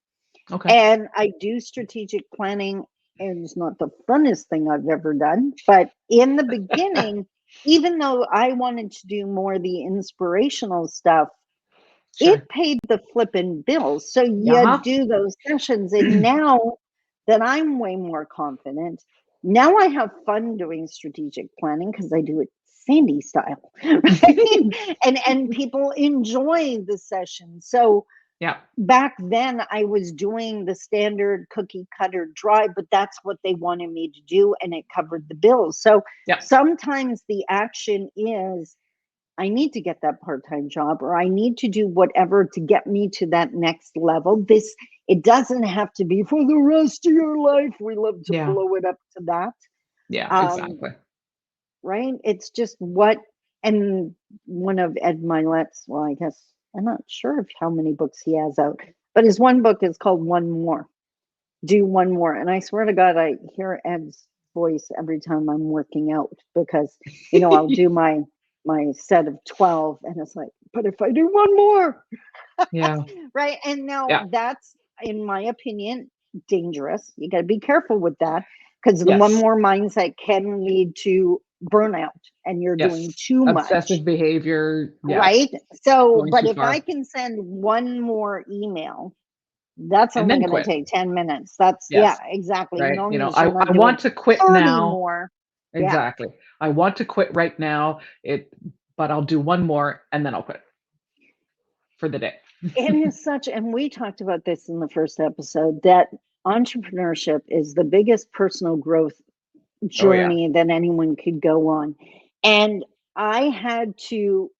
Okay. And I do strategic planning, and it's not the funnest thing I've ever done. But in the beginning, even though I wanted to do more the inspirational stuff, it Sure. paid the flipping bills. So you Uh-huh. do those sessions. And now that I'm way more confident, now I have fun doing strategic planning because I do it Sandy style. Right? And people enjoy the session. So Yeah. Back then I was doing the standard cookie cutter drive, but that's what they wanted me to do and it covered the bills. So Yeah. sometimes the action is I need to get that part-time job or I need to do whatever to get me to that next level. This it doesn't have to be for the rest of your life. We love to Yeah. blow it up to that. Yeah. Um, Exactly. right? It's just what and one of Ed Milet's, well, I guess I'm not sure of how many books he has out, but his one book is called One More. Do one more. And I swear to God, I hear Ed's voice every time I'm working out because, I'll do my set of 12 and it's like, but if I do one more, Yeah. right? And now Yeah. that's, in my opinion, dangerous. You got to be careful with that because the one Yes. more mindset can lead to burnout and you're doing Yes. too much, Obsessive behavior. Yes. right? So, Going but too if I far. can send one more email, that's And only then going to quit. take 10 minutes. That's, yeah, Yes. exactly. Right. Long as you're I not doing want to quit 30 now. more. Yeah. Exactly. I want to quit right now. But I'll do one more and then I'll quit for the day. It is such, and we talked about this in the first episode, that entrepreneurship is the biggest personal growth Oh yeah. journey that anyone could go on. And I had to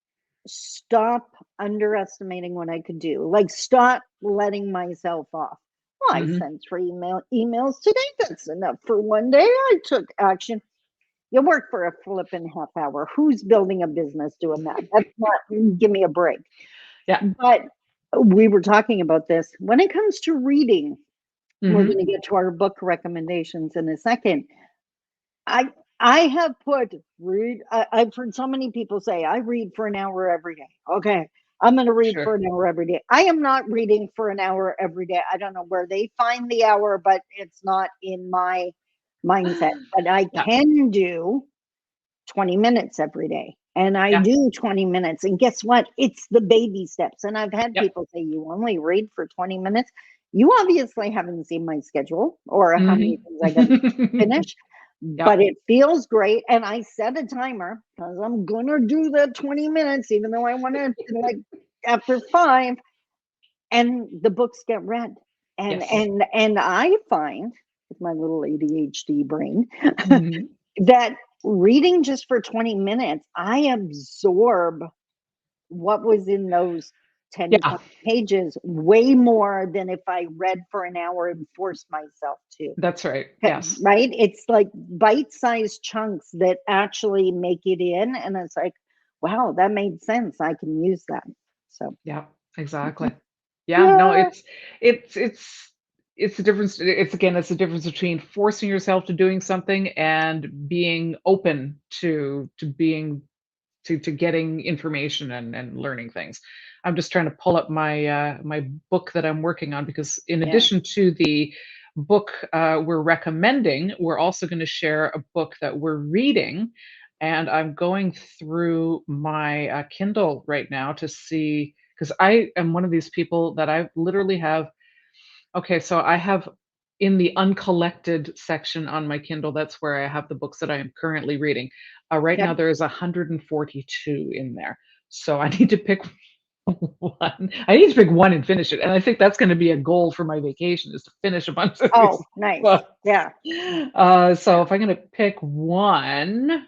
stop underestimating what I could do, like stop letting myself off. Well, I Hmm. sent three emails today. That's enough for one day. I took action. You work for a flipping half hour. Who's building a business doing that? That's not, give me a break. Yeah. But we were talking about this when it comes to reading. We're Hmm. going to get to our book recommendations in a second. I I have put read. I've heard so many people say I read for an hour every day. Okay, I'm going to read for Sure. an hour every day. I am not reading for an hour every day. I don't know where they find the hour, but it's not in my mindset. But I Yeah. can do 20 minutes every day. And I Yeah. do 20 minutes. And guess what? It's the baby steps. And I've had Yep. people say, you only read for 20 minutes. You obviously haven't seen my schedule or how Hmm. many things I got to finish, but Yep. it feels great. And I set a timer because I'm going to do the 20 minutes, even though I want to, like, after 5, and the books get read. And, Yes. and, and I find with my little ADHD brain Hmm. that reading just for 20 minutes, I absorb what was in those 10 to Yeah. 20 pages way more than if I read for an hour and forced myself to. That's right. Okay, Yes. right? It's like bite-sized chunks that actually make it in. And it's like, wow, that made sense. I can use that. So, Yeah. Exactly. Yeah. No, yeah, it's it's the difference. It's the difference between forcing yourself to doing something and being open to getting information and learning things. I'm just trying to pull up my book that I'm working on because in yeah, addition to the book we're recommending, we're also going to share a book that we're reading, and I'm going through my Kindle right now to see because I am one of these people that I literally have. Okay, so I have in the uncollected section on my Kindle, that's where I have the books that I am currently reading. Right yep. now there is 142 in there. So I need to pick one. I need to pick one and finish it. And I think that's going to be a goal for my vacation is to finish a bunch of these Oh, nice. books. Yeah, So yeah. if I'm going to pick one,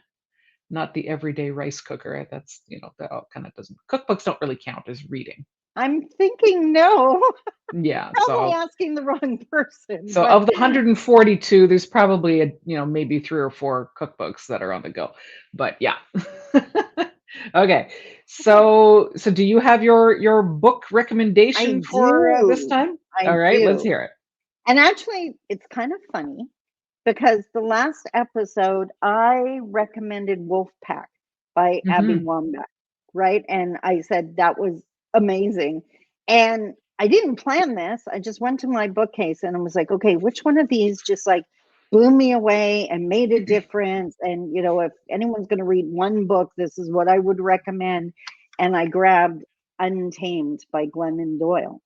not the everyday rice cooker, that's, that kind of doesn't, cookbooks don't really count as reading. I'm thinking no. Yeah. Probably asking the wrong person, So but of the 142, there's probably maybe 3 or 4 cookbooks that are on the go. But yeah. Okay. okay. So do you have your book I recommendation for this do. time? I All right, let's do. hear it. And actually, it's kind of funny because the last episode I recommended Wolfpack by Abby Mhm. Wambach, right? And I said that was amazing. And I didn't plan this. I just went to my bookcase and I was like, okay, which one of these just like blew me away and made a difference? And, if anyone's going to read one book, this is what I would recommend. And I grabbed Untamed by Glennon Doyle.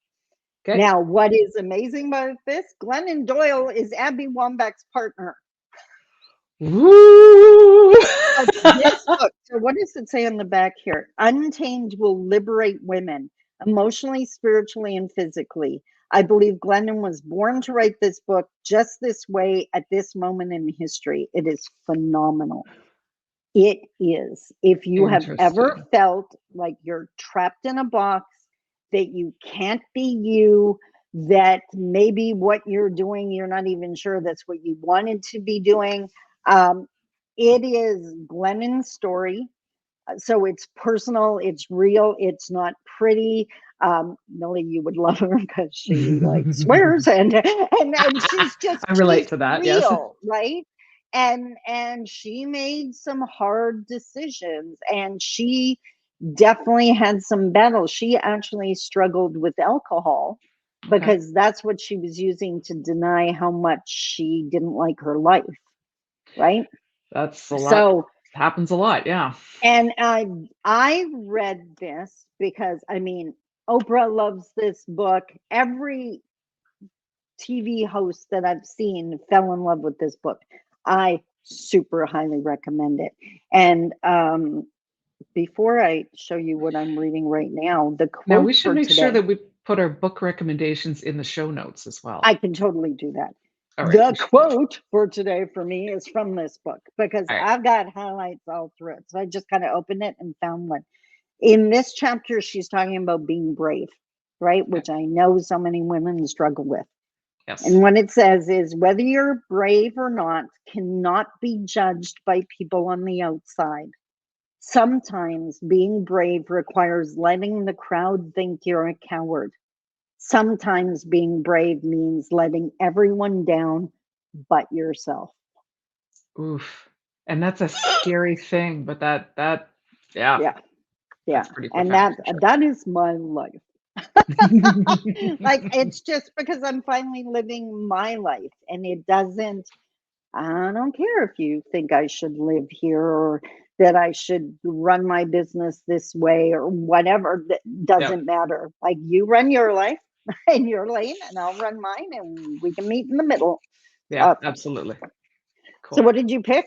Okay. Now, what is amazing about this? Glennon Doyle is Abby Wambach's partner. Woo! This book, so what does it say on the back here? Untamed will liberate women, emotionally, spiritually, and physically. I believe Glennon was born to write this book just this way at this moment in history. It is phenomenal. It is. If you have ever Interesting. felt like you're trapped in a box, that you can't be you, that maybe what you're doing, you're not even sure that's what you wanted to be doing, um, it is Glennon's story. So it's personal, it's real, it's not pretty. Millie, you would love her because she like swears and I she's relate to that. Yes. real, right? And she made some hard decisions, and she definitely had some battles. She actually struggled with alcohol Okay. because that's what she was using to deny how much she didn't like her life, right? That's a lot. So Happens a lot. Yeah. and I read this because I mean Oprah loves this book. Every TV host that I've seen fell in love with this book. I super highly recommend it. And before I show you what I'm reading right now, the Now quote we should for make sure today, that we put our book recommendations in the show notes as well. I can totally do that. All right. The We should do that. quote for today for me is from this book because All right. I've got highlights all through it. So I just kind of opened it and found one. In this chapter, she's talking about being brave, right? Okay. Which I know so many women struggle with. Yes. And what it says is whether you're brave or not cannot be judged by people on the outside. Sometimes being brave requires letting the crowd think you're a coward. Sometimes being brave means letting everyone down but yourself. Oof. And that's a scary thing, but yeah, Yeah, yeah. that's pretty And profound for sure. that is my life. Like it's just because I'm finally living my life and it doesn't, I don't care if you think I should live here or that I should run my business this way or whatever. That Yep. doesn't matter. Like you run your life in your lane and I'll run mine and we can meet in the middle. Yeah, Uh, absolutely. so Cool. what did you pick?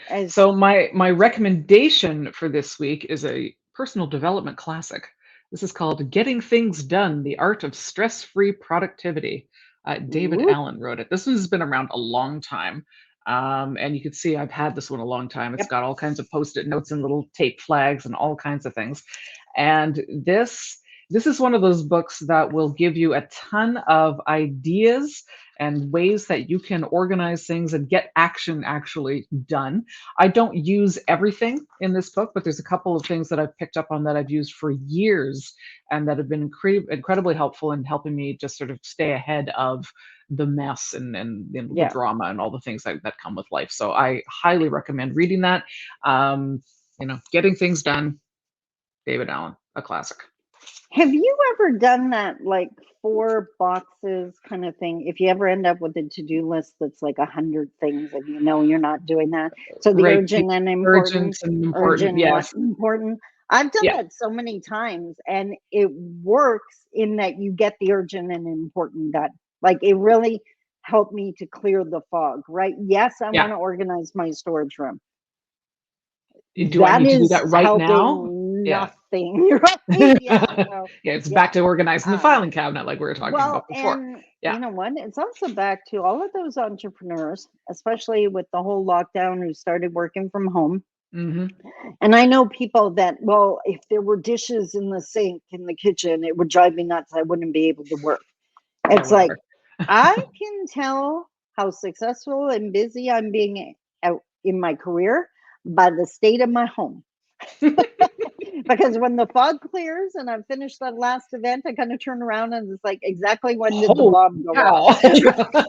As So my recommendation for this week is a personal development classic. This is called Getting Things Done: The Art of Stress-Free Productivity. David Ooh, Allen wrote it. This one's been around a long time. And you can see I've had this one a long time. It's yep, got all kinds of post-it notes and little tape flags and all kinds of things. And this is one of those books that will give you a ton of ideas and ways that you can organize things and get action actually done. I don't use everything in this book, but there's a couple of things that I've picked up on that I've used for years and that have been incredibly helpful in helping me just sort of stay ahead of the mess and the yeah. drama and all the things that come with life. So I highly recommend reading that. Um, Getting Things Done, David Allen, a classic. Have you ever done that like four boxes kind of thing? If you ever end up with a to-do list that's like 100 things and you know you're not doing that. So the Right. The urgent and urgent important, and important. urgent, what Yes. important. I've done Yeah. that so many times and it works in that you get the urgent and important done. Like it really helped me to clear the fog, right? Yes, I Yeah. want to organize my storage room. Do I That need to do is that right now? helping Yeah. nothing, right? Yeah. So Yeah, it's yeah. back to organizing the Um, filing cabinet like we were talking well, about before. and Yeah. you know what? It's also back to all of those entrepreneurs, especially with the whole lockdown who started working from home. Mhm. And I know people that, well, if there were dishes in the sink in the kitchen, it would drive me nuts. I wouldn't be able to work. Yeah, It's like, whatever. I can tell how successful and busy I'm being out in my career by the state of my home. Because when the fog clears and I've finished that last event, I kind of turn around and it's like, exactly when did the Holy bomb go off? cow.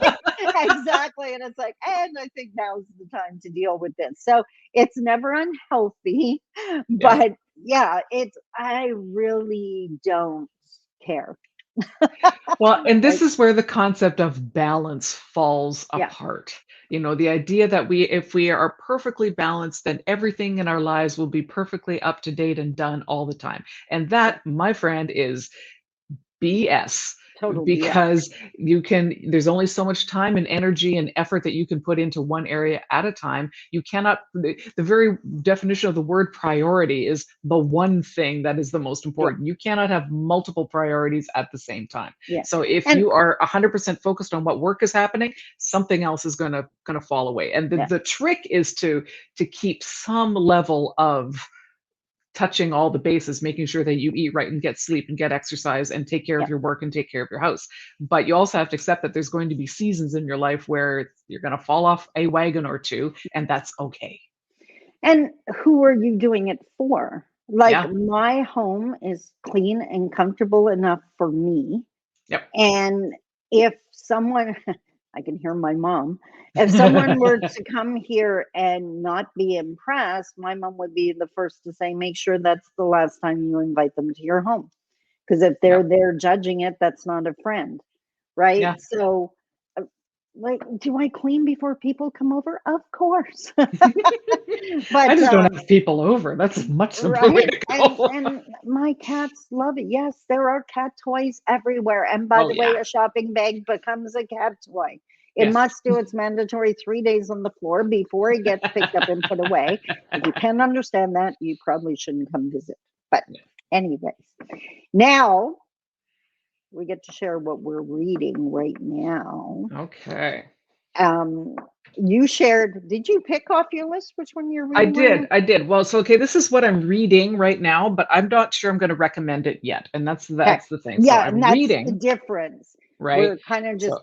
Exactly. And it's like, and I think now's the time to deal with this. So it's never unhealthy, Yeah. but yeah, I really don't care. Well, and this Like, is where the concept of balance falls yeah, apart. The idea that if we are perfectly balanced, then everything in our lives will be perfectly up to date and done all the time. And yeah, that, my friend, is BS, Total BS. because there's only so much time and energy and effort that you can put into one area at a time. You cannot, the very definition of the word priority is the one thing that is the most Yeah. important. You cannot have multiple priorities at the same time. Yeah. So if And you are 100% focused on what work is happening, something else is gonna fall away. And yeah, the trick is to keep some level of touching all the bases, making sure that you eat right and get sleep and get exercise and take care yeah. of your work and take care of your house. But you also have to accept that there's going to be seasons in your life where you're going to fall off a wagon or two, and that's okay. And who are you doing it for? Like, Yeah. my home is clean and comfortable enough for me. Yep. And if someone, I can hear my mom, if someone were to come here and not be impressed, my mom would be the first to say, make sure that's the last time you invite them to your home. Because if they're Yep. there judging it, that's not a friend. Right. Yeah. So, like, do I clean before people come over? Of course. I But just don't have people over. That's a much simpler way right, to go. and my cats love it. Yes, there are cat toys everywhere. And by Oh the way, yeah. a shopping bag becomes a cat toy. It Yes. must do its mandatory 3 days on the floor before it gets picked up and put away. If you can't understand that, you probably shouldn't come visit. But anyways, now we get to share what we're reading right now. Okay. Um, you shared, did you pick off your list which one you're I reading right did. now? I did. Well, so okay, this is what I'm reading right now, but I'm not sure I'm going to recommend it yet. And that's Okay. the thing. So Yeah, and I'm that's the reading, difference. right? We're kind of just So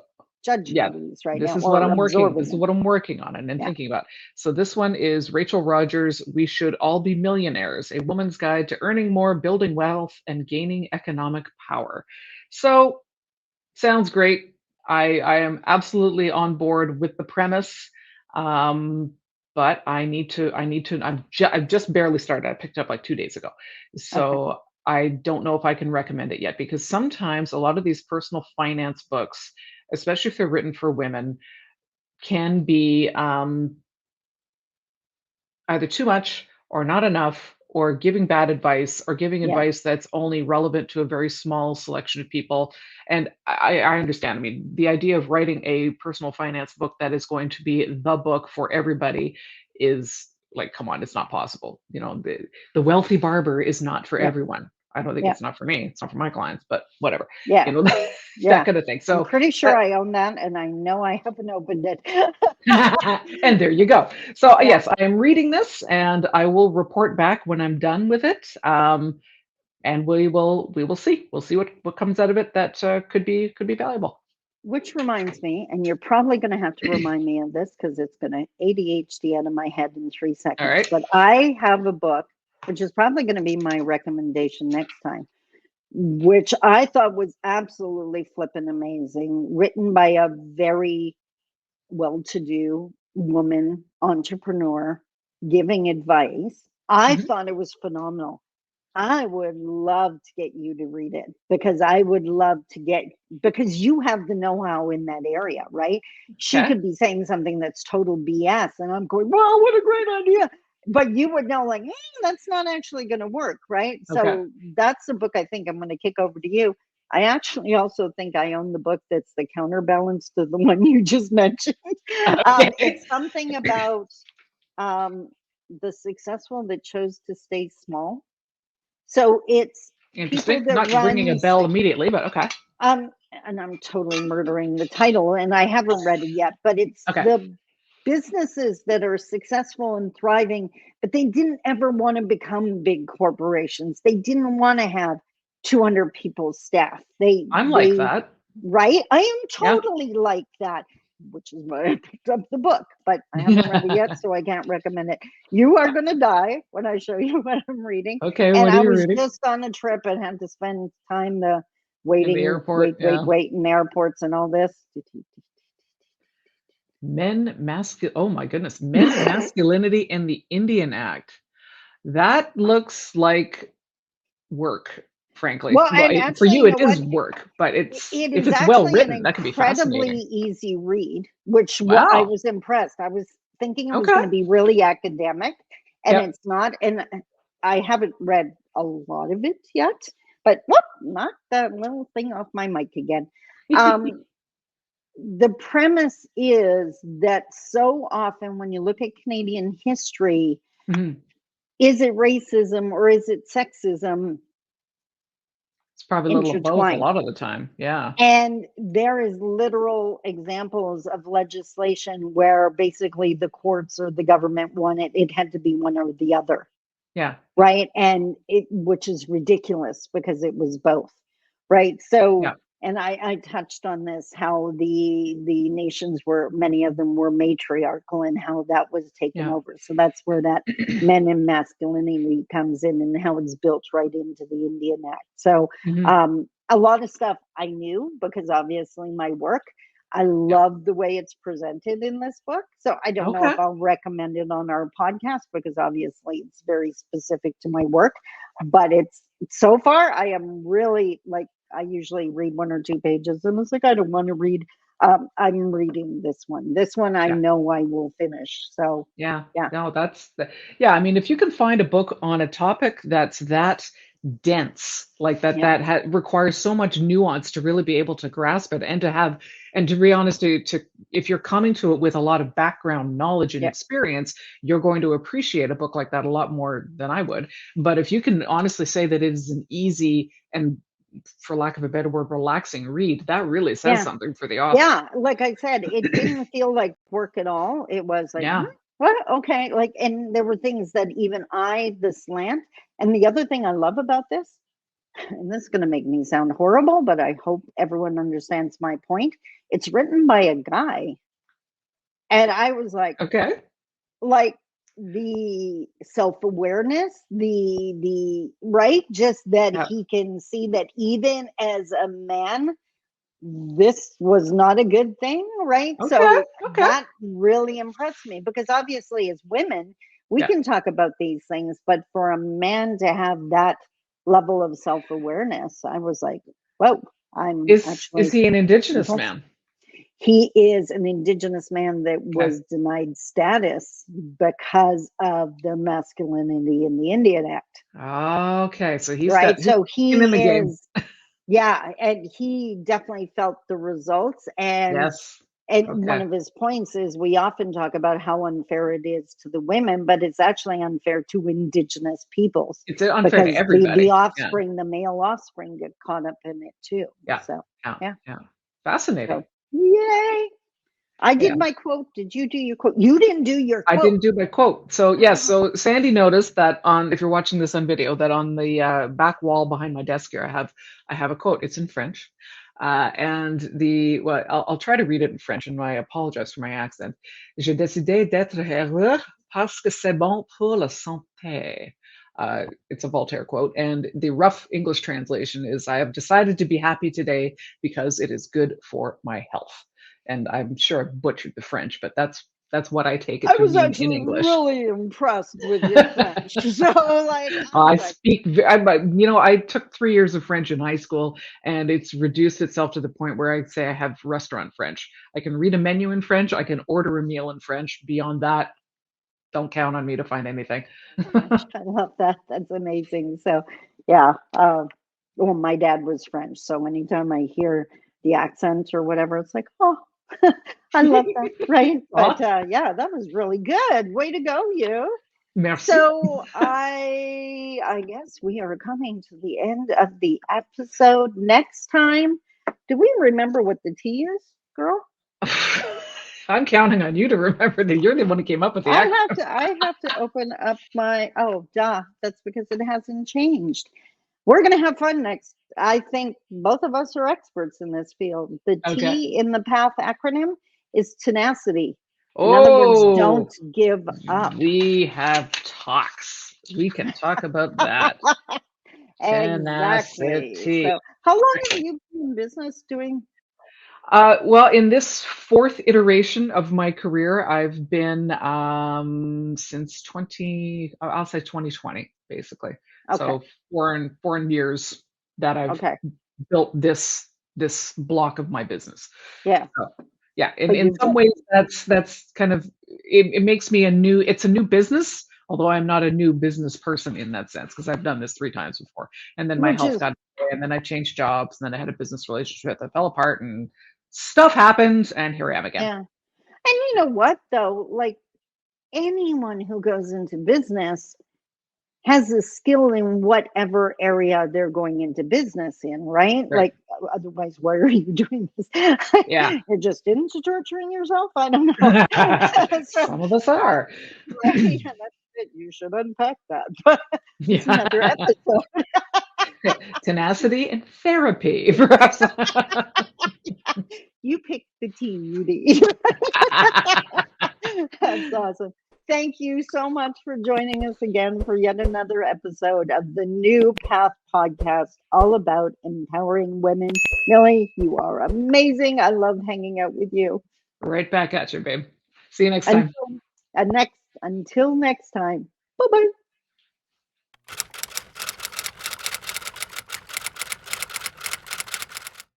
yeah, judging these right this now is what or I'm working. This absorbing is them. what I'm working on and Yeah. thinking about. So this one is Rachel Rodgers, We Should All Be Millionaires, A Woman's Guide to Earning More, Building Wealth, and Gaining Economic Power. So sounds great. I am absolutely on board with the premise. Um, but I've just barely started. I picked it up like 2 days ago. Okay. So I don't know if I can recommend it yet because sometimes a lot of these personal finance books, especially if they're written for women, can be either too much or not enough or giving bad advice or giving Yeah. advice that's only relevant to a very small selection of people. And I understand. I mean, the idea of writing a personal finance book that is going to be the book for everybody is like, come on, it's not possible. You know, the wealthy barber is not for Yeah. everyone. I don't think Yeah. it's not for me. It's not for my clients, but whatever. Yeah. You know, that Yeah. kind of thing. I'm So, pretty sure but I own that and I know I haven't opened it. and there you go. So Yeah. yes, I am reading this, and I will report back when I'm done with it. And we will see. We'll see what comes out of it that could be valuable. Which reminds me, and you're probably going to have to remind me of this because it's going to ADHD out of my head in 3 All seconds. right. But I have a book, which is probably going to be my recommendation next time, which I thought was absolutely flippin' amazing, written by a very well-to-do woman entrepreneur giving advice. I Mhm. thought it was phenomenal. I would love to get you to read it because I would love to because you have the know-how in that area, right? She Okay. could be saying something that's total BS, and I'm going, wow, what a great idea. But you would know, like, that's not actually going to work, right? Okay. So that's the book I think I'm going to kick over to you. I actually also think I own the book that's the counterbalance to the one you just mentioned. Okay. It's something about um, the successful that chose to stay small. So it's people Interesting. that Not ringing a run, bell immediately, but okay. and I'm totally murdering the title, and I haven't read it yet, but it's Okay. the businesses that are successful and thriving, but they didn't ever want to become big corporations. They didn't want to have 200 people staff. I'm like that. Right? I am Yeah. totally like that, which is why I picked up the book, but I haven't read it yet, so I can't recommend it. You are going to die when I show you what I'm reading. Okay. And What are I you was reading? just on a trip and had to spend time In the airport. Yeah. wait in airports and all this. Oh my goodness. Men, Masculinity, and the Indian Act. That looks like work, frankly. Well, Well, and for actually, you, you it know is what? work, but It if is it's well actually an written, that could be incredibly fascinating. easy read, which I Wow. was impressed. I was thinking it was going Okay. to be really academic, and Yep. it's not. And I haven't read a lot of it yet, But whoop, knock that little thing off my mic again. Um, the premise is that so often when you look at Canadian history, Mhm. is it racism or is it sexism It's probably a little of both a intertwined? lot of the time. Yeah. And there is literal examples of legislation where basically the courts or the government wanted it had to be one or the other, Yeah. right? And it, which is ridiculous because it was both, right? So, Yeah. and I touched on this how the nations were, many of them were matriarchal and how that was taken Yeah. over. So that's where that men and masculinity comes in and how it's built right into the Indian Act. So Mhm. a lot of stuff I knew because obviously my work. I Yeah. love the way it's presented in this book. So I don't know if Okay. I'll recommend it on our podcast because obviously it's very specific to my work. But it's so far, I am really like, I usually read one or two pages and it's like, I don't want to read. I'm reading this one. This one I Yeah. know I will finish. So Yeah. yeah, No, that's the yeah, I mean, if you can find a book on a topic that's that dense, like that yeah, requires so much nuance to really be able to grasp it and to have and to be honest to if you're coming to it with a lot of background knowledge and yeah, experience, you're going to appreciate a book like that a lot more than I would. But if you can honestly say that it is an easy and for lack of a better word, relaxing read, that really says yeah. something for the author. Yeah, like I said, it didn't feel like work at all. It was like, Yeah. what? Okay. Like, and there were things that even I, the slant. And the other thing I love about this, and this is going to make me sound horrible, but I hope everyone understands my point. It's written by a guy. And I was Okay. like the self-awareness, right? Just that Yeah. he can see that even as a man, this was not a good thing, right? Okay. So Okay. that really impressed me because obviously, as women, we Yeah. can talk about these things, but for a man to have that level of self awareness, I was like, whoa, I'm Is actually he an indigenous impressed. man? He is an indigenous man that Okay. was denied status because of the masculinity in the Indian Act, Okay, so right? he's So skin in the he game. is, yeah, and he definitely felt the results. Yes. And one Okay. of his points is we often talk about how unfair it is to the women, but it's actually unfair to indigenous peoples It's unfair to because the everybody. Yeah. offspring, the male offspring, get caught up in it too. Yeah. So Yeah. yeah, Yeah. Fascinating. so yay! I Yeah. did my quote. Did you do your quote? You didn't do your I quote. didn't do my quote. So yes, so Sandy noticed that on if you're watching this on video, that on the back wall behind my desk here, I have a quote. It's in French, and the well, I'll try to read it in French, and I apologize for my accent. J'ai décidé d'être heureux parce que c'est bon pour la santé. It's a Voltaire quote, and the rough English translation is, "I have decided to be happy today because it is good for my health." And I'm sure I butchered the French, but that's what I take it I to was mean in actually English. really impressed with your French. So like I was I like, speak, you know, I took 3 years of French in high school, and it's reduced itself to the point where I say I have restaurant French. I can read a menu in French, I can order a meal in French. Beyond that, don't count on me to find anything. French. I love that. That's amazing. So, yeah. Well, my dad was French, so anytime I hear the accent or whatever, it's like, oh, I love that, right? But Ah, yeah, that was really good. Way to go, you. merci. So I guess we are coming to the end of the episode. Next time, do we remember what the tea is, girl? I'm counting on you to remember that you're the one who came up with the acronym. I have to open up my oh duh. That's because it hasn't changed. We're going to have fun next. I think both of us are experts in this field. The Okay. T in the PATH acronym is tenacity. In other words, Oh, don't give up. we have talks. We can talk about that. Exactly. Tenacity. So, how long have you been in business doing? Well, in this fourth iteration of my career, I've been since 20, I'll say 2020, basically. Okay. So four and years that I've Okay. built this block of my business. Yeah. So, yeah, But in you've some got, ways that's kind of it makes me it's a new business, although I'm not a new business person in that sense because I've done this 3 times before, and then my which health is got and then I changed jobs, and then I had a business relationship that fell apart, and stuff happens, and here I am again. Yeah. And you know what, though? Like anyone who goes into business has a skill in whatever area they're going into business in, right? Right. Like, otherwise, why are you doing this? Yeah. You're just into torturing yourself? I don't know. So, Some of us are. right, and that's it. You should unpack that. But it's another Yeah. episode. Tenacity and therapy, perhaps. You pick the tea, Rudy. That's awesome. Thank you so much for joining us again for yet another episode of the New Path podcast, all about empowering women. Millie, you are amazing. I love hanging out with you. Right back at you, babe. See you next time. Until next time. Bye bye.